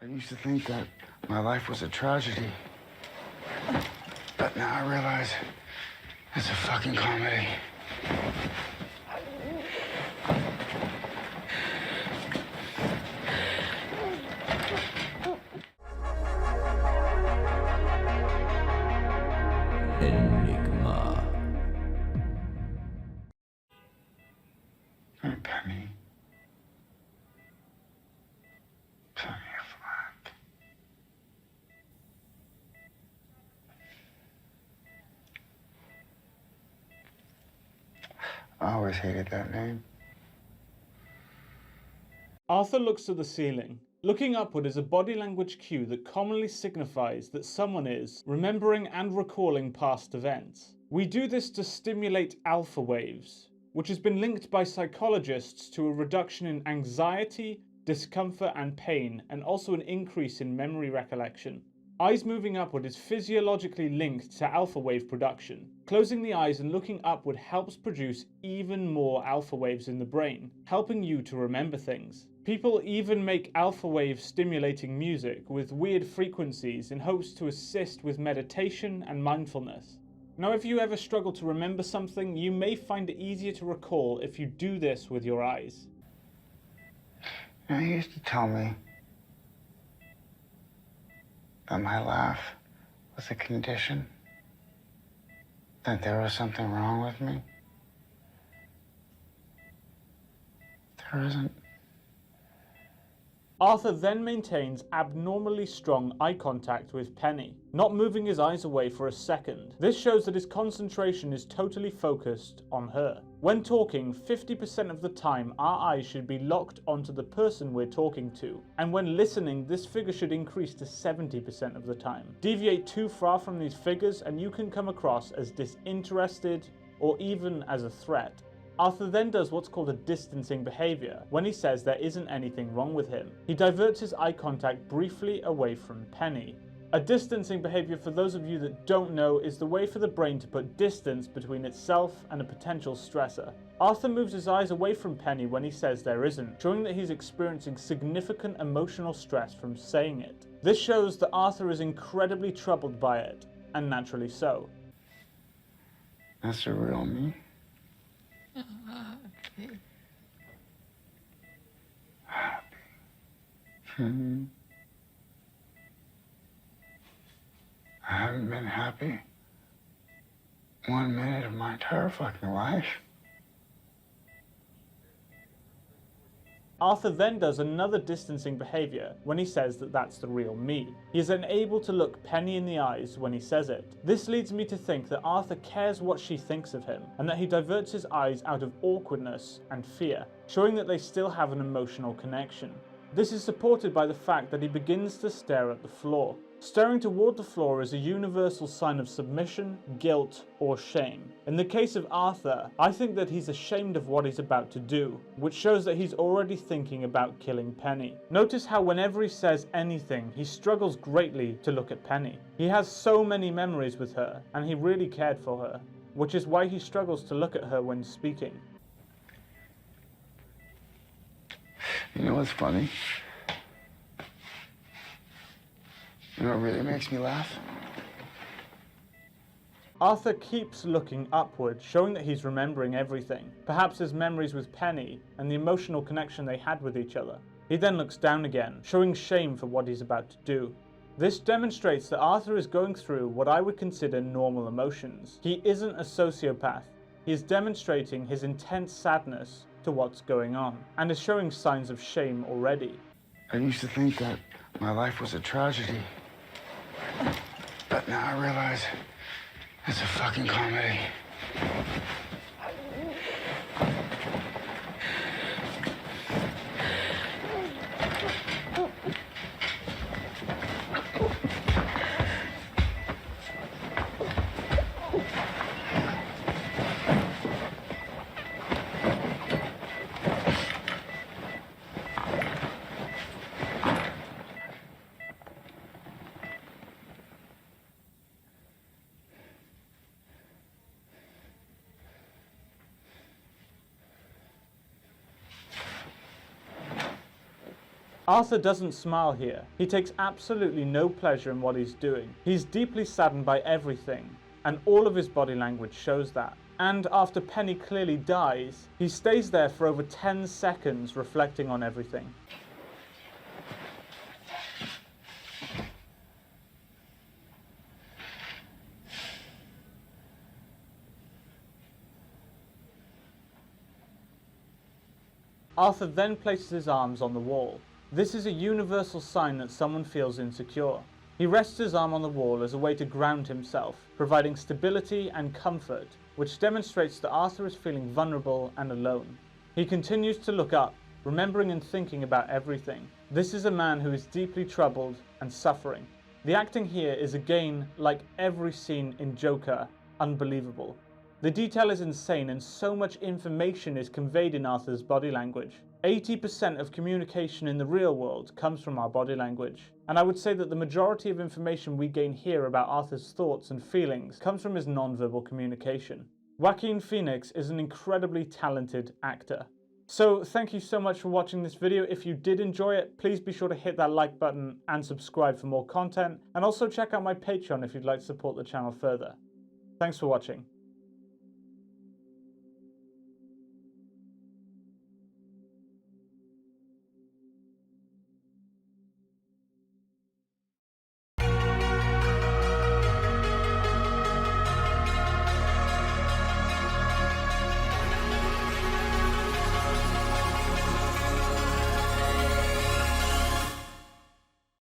used to think that my life was a tragedy. But now I realize it's a fucking comedy. Enigma. Hey, Penny. Penny Flack. I always hated that name. Arthur looks to the ceiling. Looking upward is a body language cue that commonly signifies that someone is remembering and recalling past events. We do this to stimulate alpha waves, which has been linked by psychologists to a reduction in anxiety, discomfort and pain, and also an increase in memory recollection. Eyes moving upward is physiologically linked to alpha wave production. Closing the eyes and looking upward helps produce even more alpha waves in the brain, helping you to remember things. People even make alpha wave stimulating music with weird frequencies in hopes to assist with meditation and mindfulness. Now, if you ever struggle to remember something, you may find it easier to recall if you do this with your eyes. You used to tell me that my laugh was a condition, that there was something wrong with me. There isn't. Arthur then maintains abnormally strong eye contact with Penny, not moving his eyes away for a second. This shows that his concentration is totally focused on her. When talking, 50% of the time our eyes should be locked onto the person we're talking to, and when listening, this figure should increase to 70% of the time. Deviate too far from these figures and you can come across as disinterested or even as a threat. Arthur then does what's called a distancing behavior when he says there isn't anything wrong with him. He diverts his eye contact briefly away from Penny. A distancing behavior, for those of you that don't know, is the way for the brain to put distance between itself and a potential stressor. Arthur moves his eyes away from Penny when he says there isn't, showing that he's experiencing significant emotional stress from saying it. This shows that Arthur is incredibly troubled by it, and naturally so. That's the real me. Okay. Happy. I haven't been happy 1 minute of my entire fucking life. Arthur then does another distancing behavior when he says that that's the real me. He is unable to look Penny in the eyes when he says it. This leads me to think that Arthur cares what she thinks of him, and that he diverts his eyes out of awkwardness and fear, showing that they still have an emotional connection. This is supported by the fact that he begins to stare at the floor. Staring toward the floor is a universal sign of submission, guilt, or shame. In the case of Arthur, I think that he's ashamed of what he's about to do, which shows that he's already thinking about killing Penny. Notice how whenever he says anything, he struggles greatly to look at Penny. He has so many memories with her, and he really cared for her, which is why he struggles to look at her when speaking. You know what's funny? You know what really makes me laugh? Arthur keeps looking upward, showing that he's remembering everything, perhaps his memories with Penny and the emotional connection they had with each other. He then looks down again, showing shame for what he's about to do. This demonstrates that Arthur is going through what I would consider normal emotions. He isn't a sociopath. He is demonstrating his intense sadness to what's going on, and is showing signs of shame already. I used to think that my life was a tragedy. But now I realize it's a fucking comedy. Arthur doesn't smile here. He takes absolutely no pleasure in what he's doing. He's deeply saddened by everything, and all of his body language shows that. And after Penny clearly dies, he stays there for over 10 seconds reflecting on everything. Arthur then places his arms on the wall. This is a universal sign that someone feels insecure. He rests his arm on the wall as a way to ground himself, providing stability and comfort, which demonstrates that Arthur is feeling vulnerable and alone. He continues to look up, remembering and thinking about everything. This is a man who is deeply troubled and suffering. The acting here is again, like every scene in Joker, unbelievable. The detail is insane and so much information is conveyed in Arthur's body language. 80% of communication in the real world comes from our body language. And I would say that the majority of information we gain here about Arthur's thoughts and feelings comes from his non-verbal communication. Joaquin Phoenix is an incredibly talented actor. So thank you so much for watching this video. If you did enjoy it, please be sure to hit that like button and subscribe for more content. And also check out my Patreon if you'd like to support the channel further. Thanks for watching.